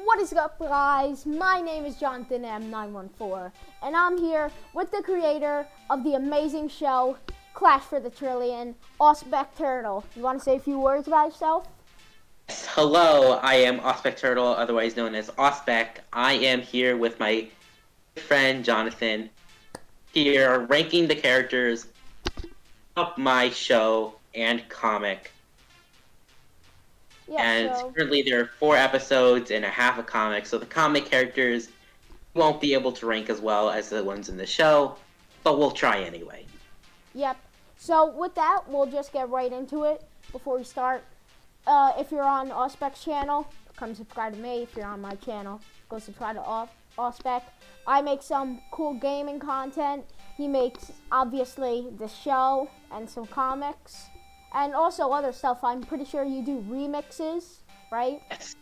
What is up, guys? My name is Jonathanm914, and I'm here with the creator of the amazing show Clash for the Trillion, Auspex Turtle. You want to say a few words about yourself? Hello, I am Auspex Turtle, otherwise known as Auspex. I am here with my friend Jonathan, here ranking the characters of my show and comic. Yeah, and currently there are 4 episodes and a half a comic, so the comic characters won't be able to rank as well as the ones in the show, but we'll try anyway. Yep. So with that, we'll just get right into it before we start. If you're on Auspex channel, come subscribe to me. If you're on my channel, go subscribe to Auspex. I make some cool gaming content. He makes, obviously, the show and some comics. And also other stuff. I'm pretty sure you do remixes, right? Yes.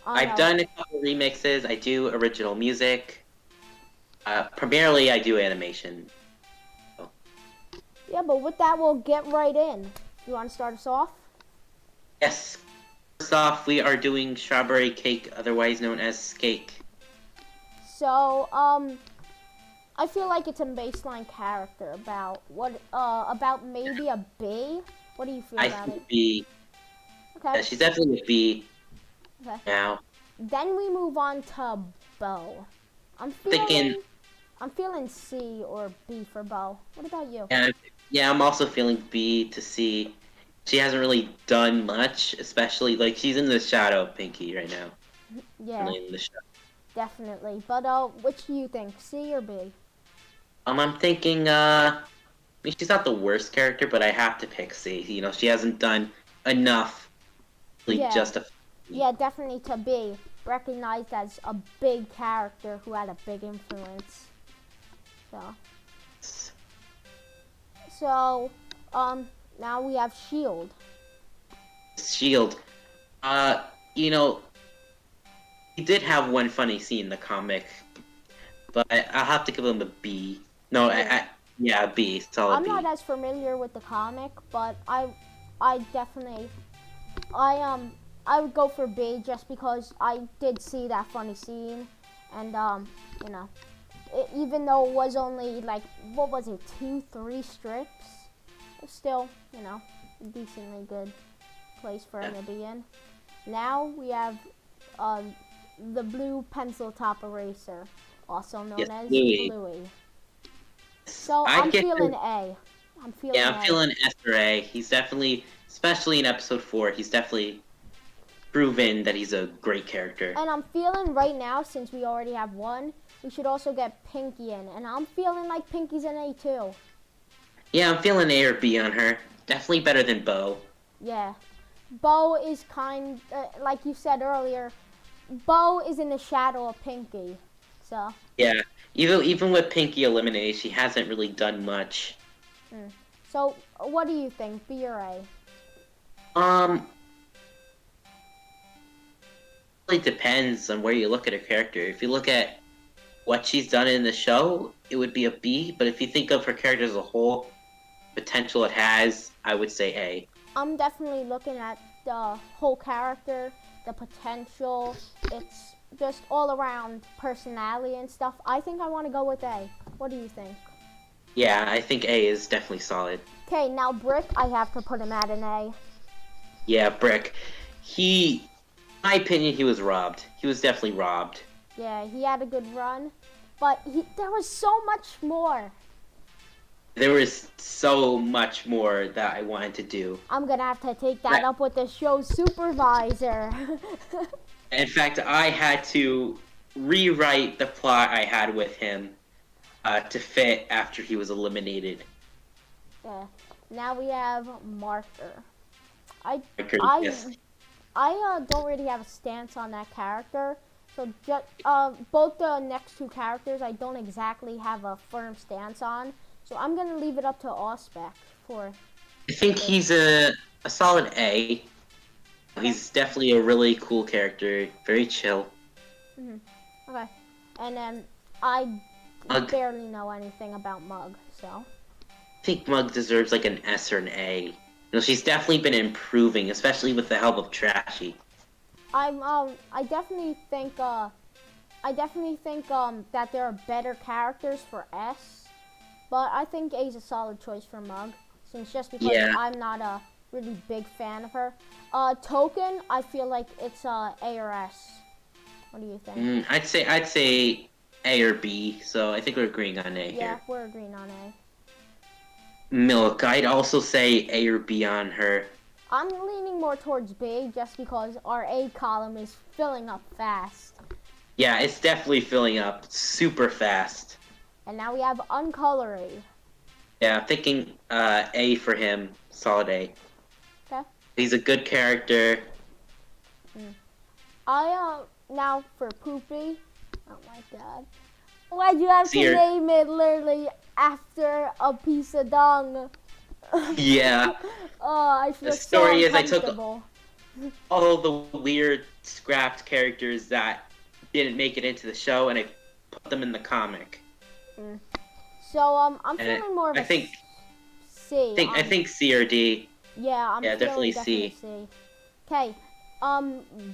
I've done a couple remixes. I do original music. Primarily, I do animation. So. Yeah, but with that, we'll get right in. You want to start us off? Yes. First off, we are doing strawberry cake, otherwise known as skake. So, I feel like it's a baseline character about what, about maybe a bee. What do you feel about it? B. Okay. Yeah, she's definitely a B. Okay. Now. Then we move on to Bo. I'm feeling C or B for Bo. What about you? Yeah, I'm also feeling B to C. She hasn't really done much, especially like she's in the shadow of Pinky right now. Yeah. Really in the shadow. Definitely. But which do you think, C or B? I'm thinking I mean, she's not the worst character, but I have to pick C. You know, she hasn't done enough to really justify. Yeah, definitely to be recognized as a big character who had a big influence. So, now we have Shield. Shield. You know, he did have one funny scene in the comic, but I'll have to give him a B. No, yeah, B. Solid B. I'm not as familiar with the comic, but I definitely, I would go for B just because I did see that funny scene, and you know, even though it was only like, what was it, 2-3 strips, it's still, you know, a decently good place for him to be in. Now we have the blue pencil top eraser, also known as Bluey. So I'm feeling A. I'm feeling S or A. He's definitely, especially in episode 4, he's definitely proven that he's a great character. And I'm feeling right now, since we already have one, we should also get Pinky in. And I'm feeling like Pinky's an A too. Yeah, I'm feeling A or B on her. Definitely better than Bo. Yeah. Bo is like you said earlier, Bo is in the shadow of Pinky. So. Yeah. Even with Pinky eliminated, she hasn't really done much. So, what do you think, B or A? It really depends on where you look at her character. If you look at what she's done in the show, it would be a B. But if you think of her character as a whole, potential it has, I would say A. I'm definitely looking at the whole character, the potential. It's just all around personality and stuff. I think I want to go with A. What do you think? Yeah, I think A is definitely solid. Okay, now Brick, I have to put him at an A. Yeah, Brick. In my opinion, he was robbed. He was definitely robbed. Yeah, he had a good run, but there was so much more. There was so much more that I wanted to do. I'm going to have to take that up with the show's supervisor. In fact, I had to rewrite the plot I had with him to fit after he was eliminated. Yeah. Now we have Marker. I don't really have a stance on that character. So both the next 2 characters I don't exactly have a firm stance on. So I'm going to leave it up to Auspex for... I think he's a solid A. He's definitely a really cool character. Very chill. Okay. And then I barely know anything about Mug, so... I think Mug deserves like an S or an A. You know, she's definitely been improving, especially with the help of Trashy. I definitely think that there are better characters for S, but I think A is a solid choice for Mug, since just because Yeah. I'm not a really big fan of her. Token, I feel like it's A or S. What do you think? I'd say A or B. So I think we're agreeing on A Yeah, here. we're agreeing on A. Milk, I'd also say A or B on her. I'm leaning more towards B just because our A column is filling up fast. Yeah, it's definitely filling up super fast. And now we have Uncolory. Yeah, I'm thinking A for him. Solid A. Okay. He's a good character. Now for Poopy. Oh my god. Why'd you have to Seer. name it literally after a piece of dung? Yeah. Oh, I feel The story so is I took uncomfortable. all the weird scrapped characters that didn't make it into the show and I put them in the comic. So I'm feeling more of I a think C. I think C or D. Yeah, I'm Yeah, feeling definitely C. Okay.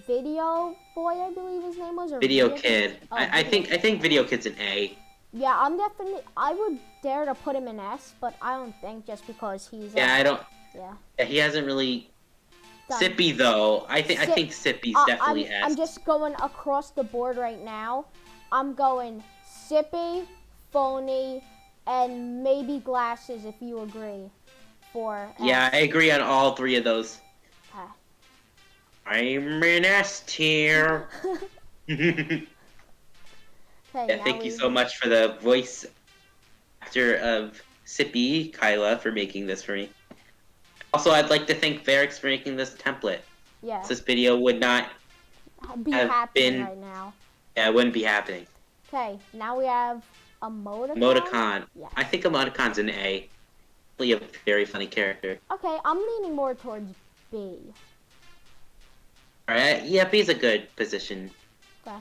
Video Boy, I believe his name was, or Video Kid. Oh, I think Video Kid's an A. Yeah, I would dare to put him in S, but I don't think just because he's. Yeah, I don't. Yeah. Yeah, he hasn't really. Done. Sippy though, I think Sippy's definitely S. I'm just going across the board right now. I'm going Sippy, Phony, and maybe Glasses if you agree. For yeah, S. I agree on all three of those. Okay. I'm in S tier. Okay, Yeah, thank you so much for the voice actor of Sippy, Kyla, for making this for me. Also, I'd like to thank Verix for making this template. Yeah. This video would not Be have happening been. right now. Yeah, it wouldn't be happening. Okay, now we have Emoticon. Emoticon. Yeah. I think Emoticon's an A. Really a very funny character. Okay, I'm leaning more towards B. Alright, yeah, B's a good position. Okay.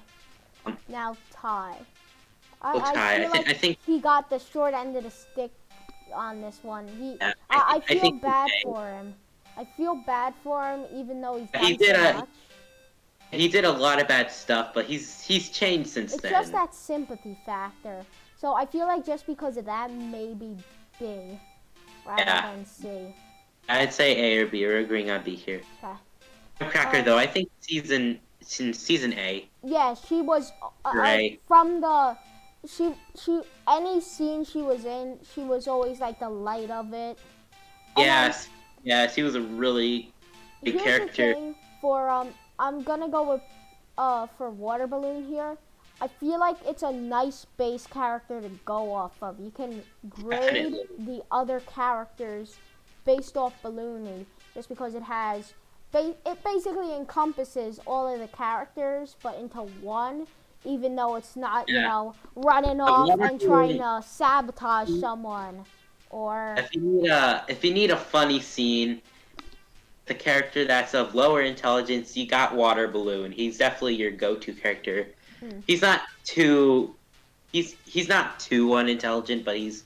Now Ty. Ty. I think he got the short end of the stick on this one. Yeah, I I feel think bad he's for him. I feel bad for him, even though he's done He did so much. He did a lot of bad stuff, but he's changed since It's then. just that sympathy factor. So I feel like just because of that, maybe B rather than C. I'd say A or B. We're agreeing on B here. Okay. Cracker though, I think season A. Yeah, she was Right. from the she any scene she was in, she was always like the light of it. And Yes. Yeah, she was a really good here's character. the thing for I'm gonna go with for Water Balloon here. I feel like it's a nice base character to go off of. You can grade Definitely. the other characters based off Balloony, just because it has it basically encompasses all of the characters, but into one. Even though it's not, you Yeah. know, running off and trying to sabotage someone, or If you need a funny scene, the character that's of lower intelligence, you got Water Balloon. He's definitely your go-to character. He's not too unintelligent, but he's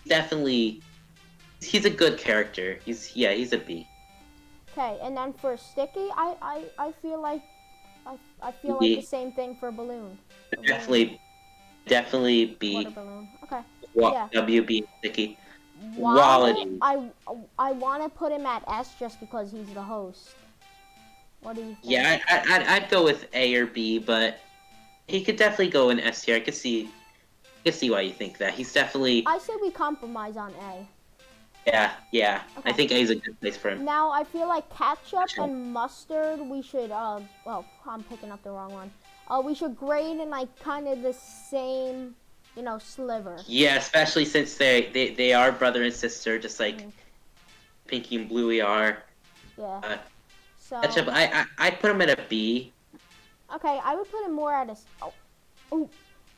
definitely he's a good character. He's a B. okay. And then for Sticky, I feel like I feel B. like the same thing for Balloon. Definitely B. Water Balloon. Okay. Yeah. WB Sticky. Waddle, Quality. I want to put him at S just because he's the host. What do you think? Yeah, I'd go with A or B, but he could definitely go in S tier. I could see why you think that. He's definitely. I say we compromise on A. Yeah. Okay. I think A is a good place for him. Now I feel like ketchup and mustard. We should well, I'm picking up the wrong one. We should grade in like kind of the same, you know, sliver. Yeah, especially since they are brother and sister, just like Pinky and Bluey are. Yeah. So. Ketchup, I'd put him at a B. Okay, I would put him more at a. Oh,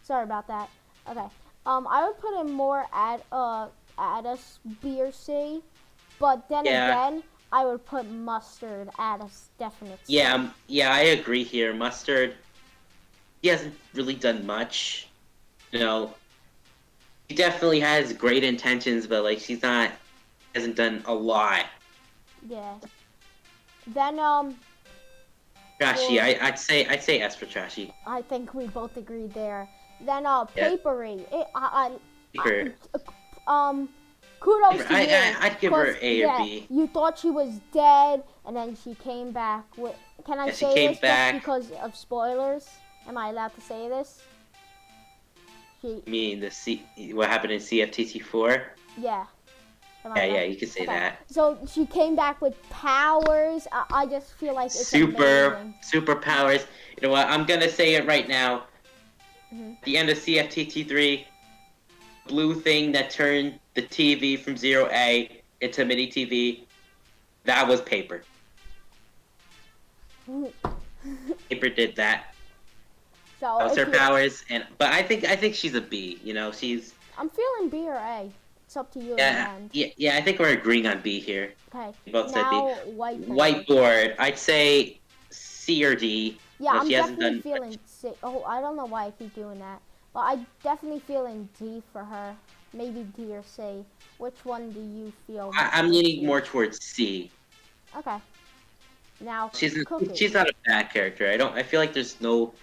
sorry about that. Okay. I would put him more at a B or C, but then again, I would put mustard at a definite C. Yeah, I agree here. Mustard, he hasn't really done much. You know, he definitely has great intentions, but like hasn't done a lot. Yeah. Then Trashy. Or- I'd say S for trashy. I think we both agreed there. Then Yeah. papery. Paper. Kudos to you. I'd give her 'cause, A or yeah, B. you thought she was dead, and then she came back. Can I Yeah, she say came this back. just because of spoilers? Am I allowed to say this? You mean what happened in CFTT 4? Yeah. Am I Yeah, allowed? you could say Okay. that. So she came back with powers. I just feel like it's amazing. Superpowers. You know what? I'm gonna say it right now. Mhm. At the end of CFTT 3, blue thing that turned the TV from 0A into mini TV, that was paper. Paper did that. So That was her powers, but I think she's a B. You know, she's. I'm feeling B or A. It's up to you in the Yeah, end. yeah. I think we're agreeing on B here. Okay. We both said Now B. whiteboard. Whiteboard. I'd say C or D. Yeah, but I'm she hasn't definitely done feeling C. Oh, I don't know why I keep doing that, but I definitely feeling D for her. Maybe D or C. Which one do you feel? I'm leaning more towards C. Okay. Now She's Cookie. not a bad character. I feel like there's no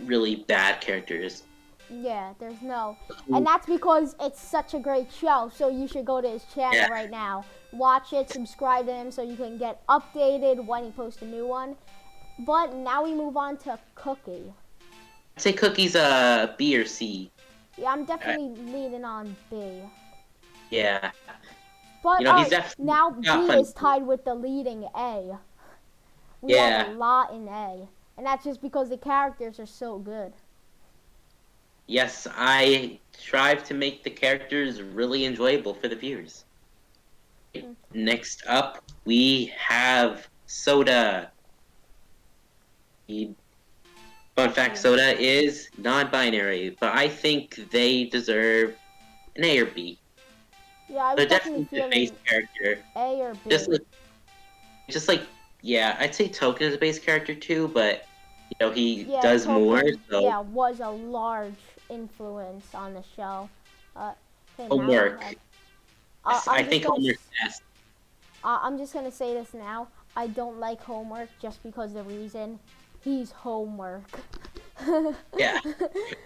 really bad characters. Yeah, there's no. And that's because it's such a great show, so you should go to his channel right now. Watch it, subscribe to him so you can get updated when he posts a new one. But now we move on to Cookie. I'd say Cookie's a B or C. Yeah, I'm definitely leaning on B. Yeah. But You know, he's definitely now B not fun. is tied with the leading A. We have a lot in A. And that's just because the characters are so good. Yes, I strive to make the characters really enjoyable for the viewers. Next up, we have Soda. Fun fact, Soda is non-binary, but I think they deserve an A or B. Yeah, I They're was definitely definitely the base feeling character. A or B. Just like, yeah, I'd say Token is a base character too, but you know he Yeah, does Token, more. So yeah, was a large influence on the show. Okay, Homework. I think gonna, Homework's best. I'm just gonna say this now. I don't like Homework just because the reason he's Homework. Yeah,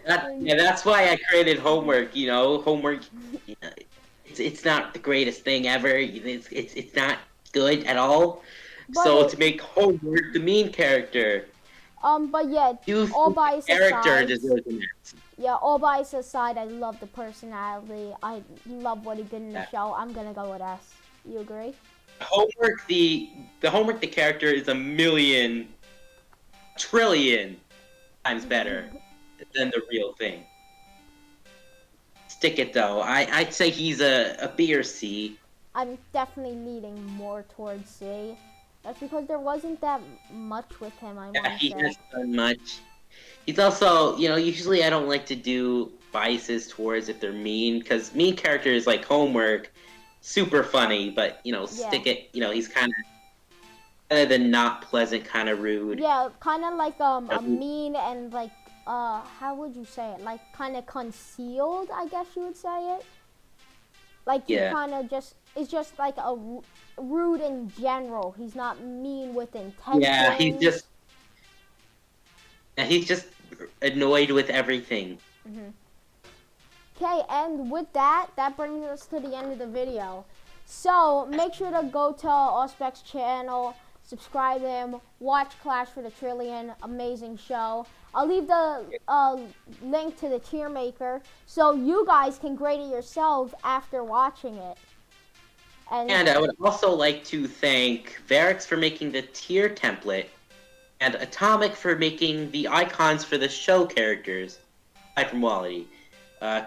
that's why I created Homework. You know, Homework. You know, it's not the greatest thing ever. It's not good at all. But so to make Homework the main character. But yeah, all bias aside. Yeah, all bias aside, I love the personality. I love what he did in the show. I'm gonna go with S. You agree? Homework the Homework the character is a million trillion times better than the real thing. Stick it though. I'd say he's a B or C. I'm definitely leaning more towards C. That's because there wasn't that much with him, I want to say. He hasn't done much. He's also, you know, usually I don't like to do biases towards if they're mean, because mean characters like Homework, super funny, but, you know, stick it, you know, he's kind of the not pleasant, kind of rude. Yeah, kind of like a mean and like, how would you say it? Like kind of concealed, I guess you would say it. Like he kind of is just like a rude in general. He's not mean with intention. Yeah, he's just annoyed with everything. Okay, and with that brings us to the end of the video. So make sure to go to Ospec's channel, subscribe to him, watch Clash for the Trillion, amazing show. I'll leave the link to the TierMaker so you guys can grade it yourselves after watching it. And I would also like to thank Verix for making the tier template, and Atomic for making the icons for the show characters, aside from Wally.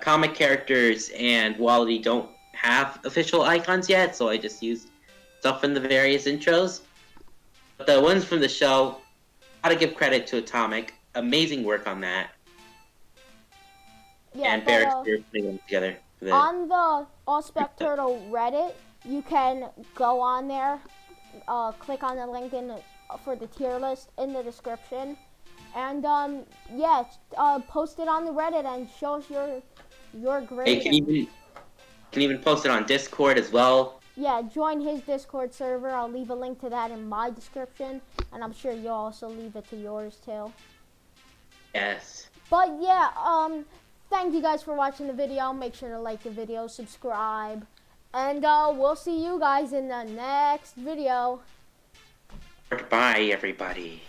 Comic characters and Wally don't have official icons yet, so I just used stuff from the various intros. But the ones from the show, gotta give credit to Atomic. Amazing work on that. Yeah, and Verix for putting them together. On the Ospec Turtle Reddit, you can go on there, click on the link for the tier list in the description, and yeah, post it on the Reddit and show us your grade. You can even post it on Discord as well. yeah, join his Discord server. I'll leave a link to that in my description, and I'm sure you'll also leave it to yours too. Yes. But yeah, thank you guys for watching the video. Make sure to like the video, subscribe, and we'll see you guys in the next video. Goodbye, everybody.